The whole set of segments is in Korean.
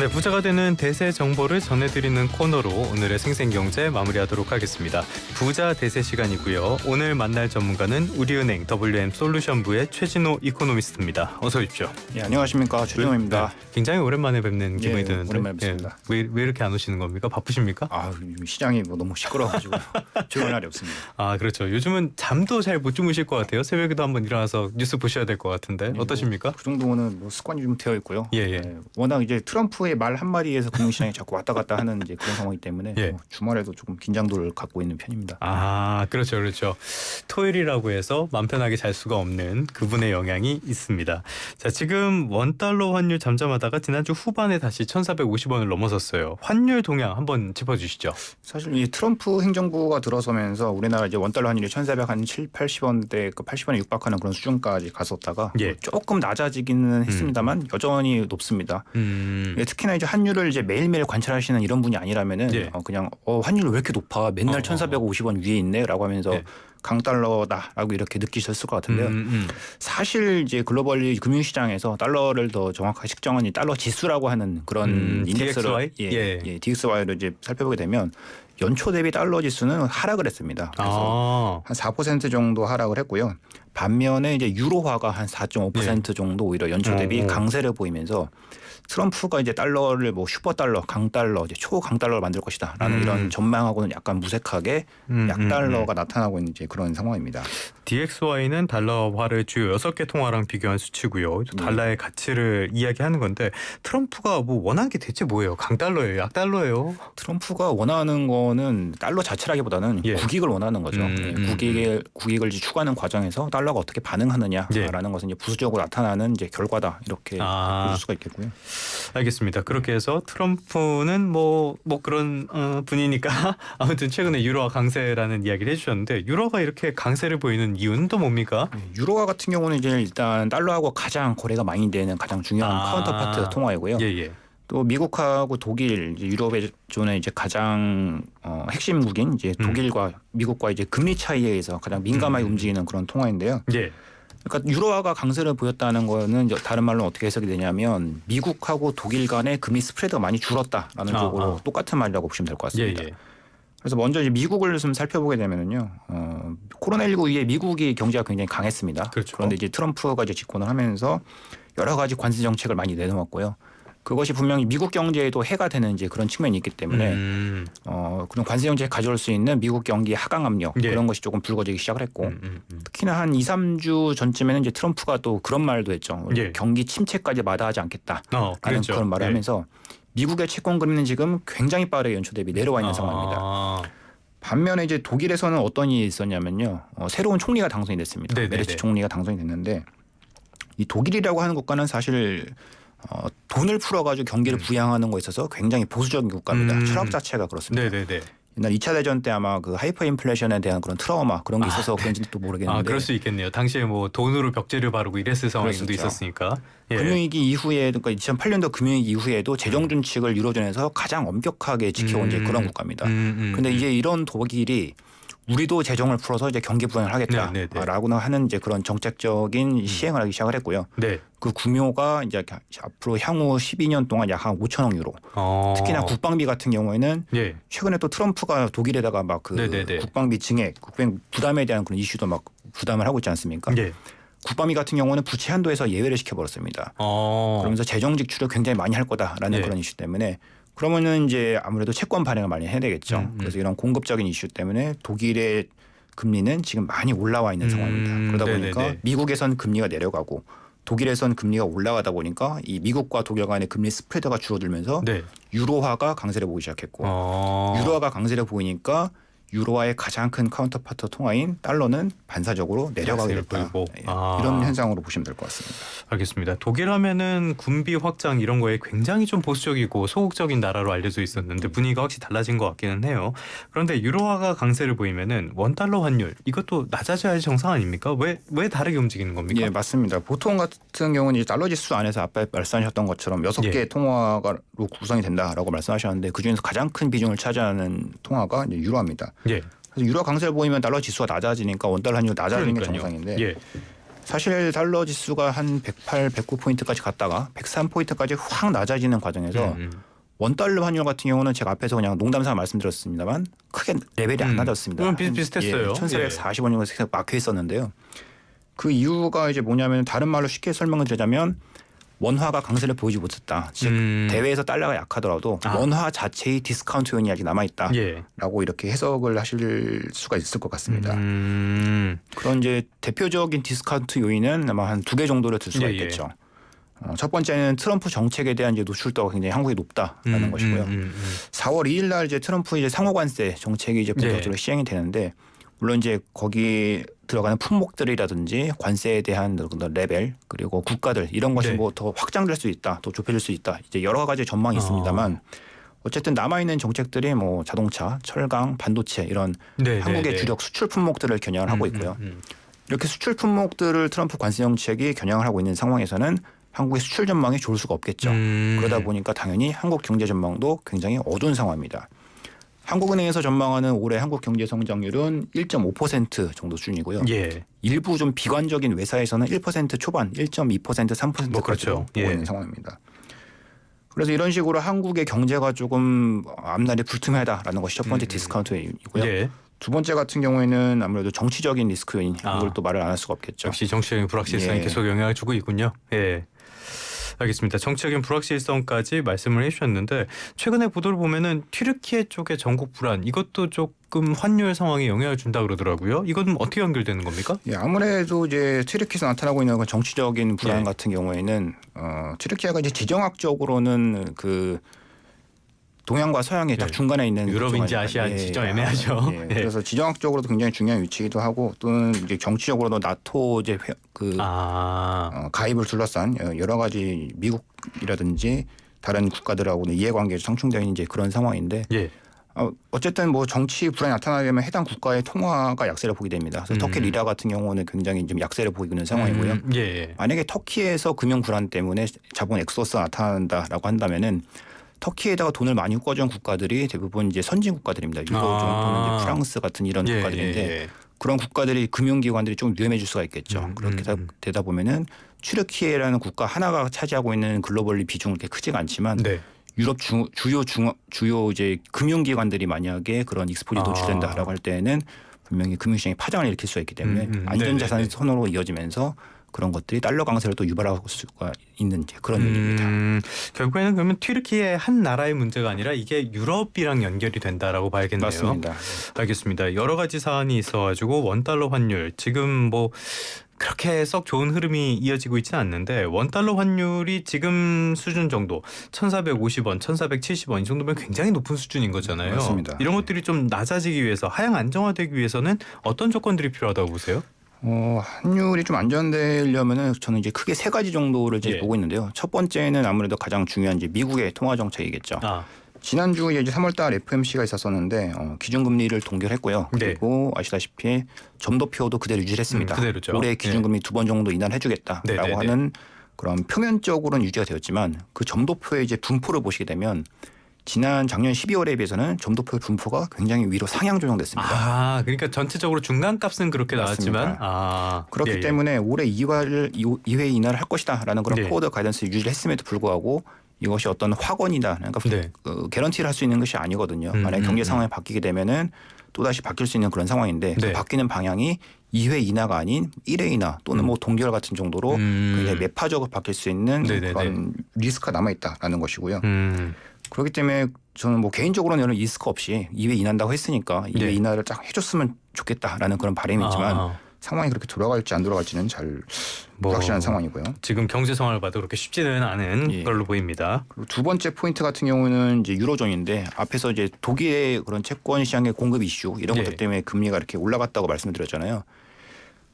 네, 부자가 되는 대세 정보를 전해드리는 코너로 오늘의 생생경제 마무리하도록 하겠습니다. 부자 대세 시간이고요. 오늘 만날 전문가는 우리은행 WM솔루션부의 최진호 이코노미스트입니다. 어서 오십시오. 예, 안녕하십니까, 최진호입니다. 네, 굉장히 오랜만에 뵙는 기분이 드는데 오랜만에 뵙습니다. 왜 이렇게 안 오시는 겁니까? 바쁘십니까? 시장이 너무 시끄러워가지고 좋은 날이 없습니다. 그렇죠. 요즘은 잠도 잘 못 주무실 것 같아요. 새벽에도 한번 일어나서 뉴스 보셔야 될 것 같은데 어떠십니까? 그 정도는 습관이 좀 되어 있고요. 예. 워낙 이제 트럼프의 말 한마디에서 금융시장이 자꾸 왔다 갔다 하는 이제 그런 상황이기 때문에 주말에도 조금 긴장도를 갖고 있는 편입니다. 그렇죠. 토요일이라고 해서 맘 편하게 잘 수가 없는 그분의 영향이 있습니다. 자, 지금 원달러 환율 잠잠하다가 지난주 후반에 다시 1,450원을 넘어섰어요. 환율 동향 한번 짚어주시죠. 사실 이 트럼프 행정부가 들어서면서 우리나라 이제 원달러 환율이 1,470, 80원대 그 80원에 육박하는 그런 수준까지 갔었다가 조금 낮아지기는 했습니다만 여전히 높습니다. 특히나 이제 환율을 이제 매일매일 관찰하시는 이런 분이 아니라면은 그냥 환율 왜 이렇게 높아? 맨날 1,450원 위에 있네라고 하면서 강달러다라고 이렇게 느끼셨을 것 같은데요. 사실 이제 글로벌리 금융시장에서 달러를 더 정확하게 측정한 이 달러 지수라고 하는 그런 인덱스를 DXY를 이제 살펴보게 되면 연초 대비 달러 지수는 하락을 했습니다. 그래서 한 4% 정도 하락을 했고요. 반면에 이제 유로화가 한 4.5% 정도 오히려 연초 대비 강세를 보이면서 트럼프가 이제 달러를 슈퍼달러, 강달러, 이제 초강달러를 만들 것이다라는 이런 전망하고는 약간 무색하게 약달러가 나타나고 있는 이제 그런 상황입니다. DXY는 달러화를 주요 6개 통화랑 비교한 수치고요. 달러의 가치를 이야기하는 건데 트럼프가 원하는 게 대체 뭐예요? 강달러예요? 약달러예요? 트럼프가 원하는 거는 달러 자체라기보다는 국익을 원하는 거죠. 국익을 추구하는 과정에서 달러가 어떻게 반응하느냐라는 것은 이제 부수적으로 나타나는 이제 결과다 이렇게 볼 수가 있겠고요. 알겠습니다. 그렇게 해서 트럼프는 그런 분이니까 아무튼 최근에 유로화 강세라는 이야기를 해주셨는데 유로가 이렇게 강세를 보이는 이유는 또 뭡니까? 유로화 같은 경우는 이제 일단 달러하고 가장 거래가 많이 되는 가장 중요한 카운터파트 통화이고요. 또 미국하고 독일, 이제 유럽의 존의 이제 가장 핵심국인 이제 독일과 미국과 이제 금리 차이에 의해서 가장 민감하게 움직이는 그런 통화인데요. 그러니까 유로화가 강세를 보였다는 거는 다른 말로 어떻게 해석이 되냐면 미국하고 독일 간의 금리 스프레드가 많이 줄었다라는 쪽으로 똑같은 말이라고 보시면 될 것 같습니다. 그래서 먼저 이제 미국을 좀 살펴보게 되면은요, 코로나19 이후에 미국이 경제가 굉장히 강했습니다. 그런데 이제 트럼프가 이제 집권을 하면서 여러 가지 관세 정책을 많이 내놓았고요. 그것이 분명히 미국 경제에도 해가 되는 이제 그런 측면이 있기 때문에 그런 관세 정책을 가져올 수 있는 미국 경기 하강 압력 그런 것이 조금 불거지기 시작을 했고 특히나 한 2, 3주 전쯤에는 이제 트럼프가 또 그런 말도 했죠. 경기 침체까지 마다하지 않겠다라는 그런 말을 하면서 미국의 채권 금리는 지금 굉장히 빠르게 연초 대비 내려와 있는 상황입니다. 반면에 이제 독일에서는 어떤 일이 있었냐면요. 새로운 총리가 당선이 됐습니다. 메르츠 총리가 당선이 됐는데 이 독일이라고 하는 국가는 사실 돈을 풀어가지고 경기를 부양하는 거에 있어서 굉장히 보수적인 국가입니다. 철학 자체가 그렇습니다. 옛날 2차 대전 때 아마 그 하이퍼 인플레이션에 대한 그런 트라우마 그런 게 있어서 그런지는 또 모르겠는데. 그럴 수 있겠네요. 당시에 돈으로 벽제를 바르고 이랬을 상황도 있었으니까. 금융위기 이후에 그러니까 2008년도 금융위기 이후에도 재정 준칙을 유로존에서 가장 엄격하게 지켜온 이제 그런 국가입니다. 그런데 이제 이런 독일이 우리도 재정을 풀어서 이제 경기 부양을 하겠다라고 하는 이제 그런 정책적인 시행을 하기 시작을 했고요. 그 규모가 이제 앞으로 향후 12년 동안 약 한 5천억 유로. 특히나 국방비 같은 경우에는 최근에 또 트럼프가 독일에다가 막 그 국방비 증액, 국방 부담에 대한 그런 이슈도 막 부담을 하고 있지 않습니까? 국방비 같은 경우는 부채 한도에서 예외를 시켜버렸습니다. 그러면서 재정 지출을 굉장히 많이 할 거다라는 그런 이슈 때문에 그러면은 이제 아무래도 채권 발행을 많이 해야 되겠죠. 그래서 이런 공급적인 이슈 때문에 독일의 금리는 지금 많이 올라와 있는 상황입니다. 그러다 보니까 미국에선 금리가 내려가고 독일에선 금리가 올라가다 보니까 이 미국과 독일 간의 금리 스프레드가 줄어들면서 유로화가 강세를 보이기 시작했고 유로화가 강세를 보이니까 유로화의 가장 큰 카운터파트 통화인 달러는 반사적으로 내려가게 됐다. 이런 현상으로 보시면 될 것 같습니다. 알겠습니다. 독일 하면은 군비 확장 이런 거에 굉장히 좀 보수적이고 소극적인 나라로 알려져 있었는데 분위기가 확실히 달라진 것 같기는 해요. 그런데 유로화가 강세를 보이면은 원달러 환율 이것도 낮아져야지 정상 아닙니까? 왜 다르게 움직이는 겁니까? 예, 맞습니다. 보통 같은 경우는 달러 지수 안에서 아까 말씀하셨던 것처럼 6개의 통화로 구성이 된다라고 말씀하셨는데 그중에서 가장 큰 비중을 차지하는 통화가 이제 유로화입니다. 그래서 유로 강세를 보이면 달러 지수가 낮아지니까 원달러 환율 낮아지는 게 정상인데 사실 달러 지수가 한 108, 109포인트까지 갔다가 103포인트까지 확 낮아지는 과정에서 원달러 환율 같은 경우는 제가 앞에서 그냥 농담삼아 말씀드렸습니다만 크게 레벨이 안 낮았습니다. 그건 비슷비슷했어요. 1,440원 정도 막혀 있었는데요. 그 이유가 이제 뭐냐면 다른 말로 쉽게 설명을 드리자면 원화가 강세를 보이지 못했다. 즉 대외에서 달러가 약하더라도 원화 자체의 디스카운트 요인이 아직 남아있다라고 이렇게 해석을 하실 수가 있을 것 같습니다. 그런 이제 대표적인 디스카운트 요인은 아마 한 2개 정도를 들 수가 있겠죠. 첫 번째는 트럼프 정책에 대한 이제 노출도가 굉장히 한국이 높다라는 것이고요. 4월 2일 날 이제 트럼프 이제 상호관세 정책이 이제 본격적으로 시행이 되는데 물론 이제 거기 들어가는 품목들이라든지 관세에 대한 레벨 그리고 국가들 이런 것이 뭐 더 확장될 수 있다, 더 좁혀질 수 있다. 이제 여러 가지 전망이 있습니다만 어쨌든 남아 있는 정책들이 뭐 자동차, 철강, 반도체 이런 한국의 주력 수출 품목들을 겨냥을 하고 있고요. 이렇게 수출 품목들을 트럼프 관세 정책이 겨냥을 하고 있는 상황에서는 한국의 수출 전망이 좋을 수가 없겠죠. 그러다 보니까 당연히 한국 경제 전망도 굉장히 어두운 상황입니다. 한국은행에서 전망하는 올해 한국 경제 성장률은 1.5% 정도 수준이고요. 일부 좀 비관적인 외사에서는 1% 초반, 1.2%, 3%까지 뭐 그렇죠. 보고 있는 상황입니다. 그래서 이런 식으로 한국의 경제가 조금 앞날이 불투명하다라는 것이 첫 번째 디스카운트이고요. 두 번째 같은 경우에는 아무래도 정치적인 리스크 요인 이걸 또 말을 안 할 수가 없겠죠. 역시 정치적인 불확실성이 계속 영향을 주고 있군요. 알겠습니다. 정치적인 불확실성까지 말씀을 해주셨는데 최근에 보도를 보면은 튀르키예 쪽의 전국 불안 이것도 조금 환율 상황에 영향을 준다 그러더라고요. 이건 어떻게 연결되는 겁니까? 아무래도 이제 튀르키예에서 나타나고 있는 정치적인 불안 같은 경우에는 튀르키예가 이제 지정학적으로는 그 동양과 서양의 딱 중간에 있는 유럽인지 아시아인지 좀 애매하죠. 그래서 지정학적으로도 굉장히 중요한 위치이기도 하고 또는 이제 정치적으로도 나토 이제 가입을 둘러싼 여러 가지 미국이라든지 다른 국가들하고는 이해관계가 상충되어 있는 이제 그런 상황인데 어쨌든 뭐 정치 불안이 나타나려면 해당 국가의 통화가 약세를 보게 됩니다. 그래서 터키 리라 같은 경우는 굉장히 좀 약세를 보이고 있는 상황이고요. 만약에 터키에서 금융 불안 때문에 자본 엑소스가 나타난다라고 한다면은 터키에다가 돈을 많이 꽂은 국가들이 대부분 이제 선진 국가들입니다. 유럽 또는 이제 프랑스 같은 이런 국가들인데 그런 국가들이 금융기관들이 좀 위험해질 수가 있겠죠. 그렇게 되다 보면은 튀르키예라는 국가 하나가 차지하고 있는 글로벌리 비중은 그렇게 크지가 않지만 유럽 주요 이제 금융기관들이 만약에 그런 익스포지 노출된다라고 할 때에는 분명히 금융시장에 파장을 일으킬 수가 있기 때문에 안전자산 선호로 이어지면서 그런 것들이 달러 강세를 또 유발할 수가 있는 그런 요인입니다. 결국에는 그러면 튀르키예 한 나라의 문제가 아니라 이게 유럽이랑 연결이 된다라고 봐야겠네요. 맞습니다. 알겠습니다. 여러 가지 사안이 있어가지고 원달러 환율 지금 뭐 그렇게 썩 좋은 흐름이 이어지고 있지는 않는데 원달러 환율이 지금 수준 정도 1,450원, 1,470원 이 정도면 굉장히 높은 수준인 거잖아요. 맞습니다. 이런 것들이 좀 낮아지기 위해서 하향 안정화되기 위해서는 어떤 조건들이 필요하다고 보세요? 환율이 좀 안정되려면은 저는 이제 크게 3가지 정도를 이제 보고 있는데요. 첫 번째는 아무래도 가장 중요한 이제 미국의 통화 정책이겠죠. 지난주에 이제 3월달 FOMC가 있었었는데 기준금리를 동결했고요. 그리고 아시다시피 점도표도 그대로 유지했습니다. 그대로죠. 올해 기준금리 2번 정도 인하를 해주겠다라고 하는 그런 표면적으로는 유지가 되었지만 그 점도표의 이제 분포를 보시게 되면 작년 12월에 비해서는 점도표 분포가 굉장히 위로 상향 조정됐습니다. 그러니까 전체적으로 중간값은 그렇게 나왔지만 그렇기 때문에 올해 2회 인하를 할 것이다라는 그런 포워드 가이던스를 유지를 했음에도 불구하고 이것이 어떤 확언이다. 그러니까 개런티를 할 수 있는 것이 아니거든요. 만약에 경제 상황이 바뀌게 되면은 또다시 바뀔 수 있는 그런 상황인데 그 바뀌는 방향이 2회 인하가 아닌 1회 인하 또는 뭐 동결 같은 정도로 굉장히 매파적으로 바뀔 수 있는 그런 리스크가 남아있다라는 것이고요. 그렇기 때문에 저는 뭐 개인적으로는 리스크 없이 2회 인한다고 했으니까 2회 인하를 딱 해줬으면 좋겠다라는 그런 바람이 있지만 상황이 그렇게 돌아갈지 안 돌아갈지는 잘 불확실한 상황이고요. 지금 경제 상황을 봐도 그렇게 쉽지는 않은 걸로 보입니다. 그리고 두 번째 포인트 같은 경우는 이제 유로존인데 앞에서 이제 독일의 그런 채권 시장의 공급 이슈 이런 것들 때문에 금리가 이렇게 올라갔다고 말씀드렸잖아요.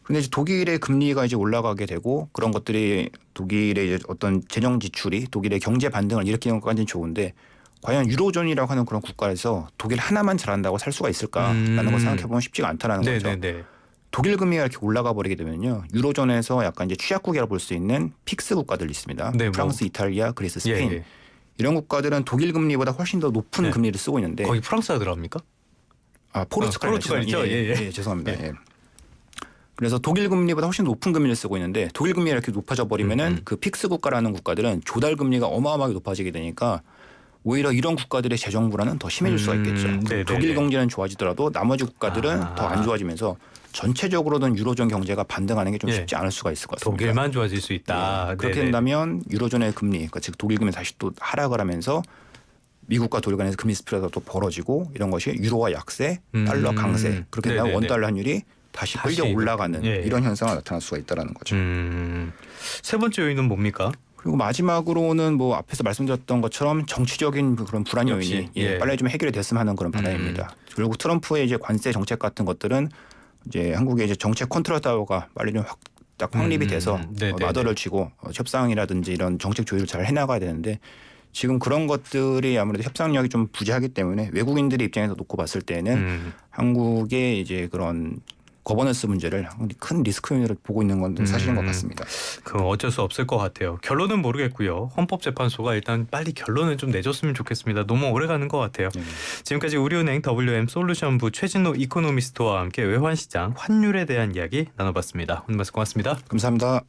근데 이제 독일의 금리가 이제 올라가게 되고 그런 것들이 독일의 이제 어떤 재정 지출이 독일의 경제 반등을 일으키는 것까지는 좋은데 과연 유로존이라고 하는 그런 국가에서 독일 하나만 잘한다고 살 수가 있을까라는 걸 생각해 보면 쉽지가 않다라는 거죠. 독일 금리가 이렇게 올라가 버리게 되면요, 유로존에서 약간 이제 취약국이라고 볼 수 있는 픽스 국가들이 있습니다. 프랑스, 이탈리아, 그리스, 스페인 이런 국가들은 독일 금리보다 훨씬 더 높은 금리를 쓰고 있는데 거기 프랑스가 들어갑니까? 포르투갈이죠. 죄송합니다. 그래서 독일 금리보다 훨씬 높은 금리를 쓰고 있는데 독일 금리가 이렇게 높아져 버리면은 그 픽스 국가라는 국가들은 조달 금리가 어마어마하게 높아지게 되니까 오히려 이런 국가들의 재정 불안은 더 심해질 수가 있겠죠. 독일 경제는 좋아지더라도 나머지 국가들은 더 안 좋아지면서 전체적으로는 유로존 경제가 반등하는 게 좀 쉽지 않을 수가 있을 것 같습니다. 독일만 좋아질 수 있다. 네. 그렇게 된다면 유로존의 금리, 그러니까 즉 독일 금리 다시 또 하락을 하면서 미국과 독일 간에서 금리 스프레드가 또 벌어지고 이런 것이 유로화 약세, 달러 강세 그렇게 되면 원달러 환율이 다시 끌려 올라가는 이런 현상이 나타날 수가 있다는 거죠. 세 번째 요인은 뭡니까? 그리고 마지막으로는 뭐 앞에서 말씀드렸던 것처럼 정치적인 그런 불안 요인이 빨리 좀 해결이 됐으면 하는 그런 바람입니다. 그리고 트럼프의 이제 관세 정책 같은 것들은 이제 한국의 이제 정책 컨트롤 타워가 빨리 좀 딱 확립이 돼서 마더를 쥐고 협상이라든지 이런 정책 조율을 잘 해나가야 되는데 지금 그런 것들이 아무래도 협상력이 좀 부재하기 때문에 외국인들의 입장에서 놓고 봤을 때는 한국의 이제 그런 거버넌스 문제를 큰 리스크 요인으로 보고 있는 건 사실인 것 같습니다. 그건 어쩔 수 없을 것 같아요. 결론은 모르겠고요. 헌법재판소가 일단 빨리 결론을 좀 내줬으면 좋겠습니다. 너무 오래 가는 것 같아요. 지금까지 우리은행 WM솔루션부 최진호 이코노미스트와 함께 외환시장 환율에 대한 이야기 나눠봤습니다. 오늘 말씀 고맙습니다. 감사합니다.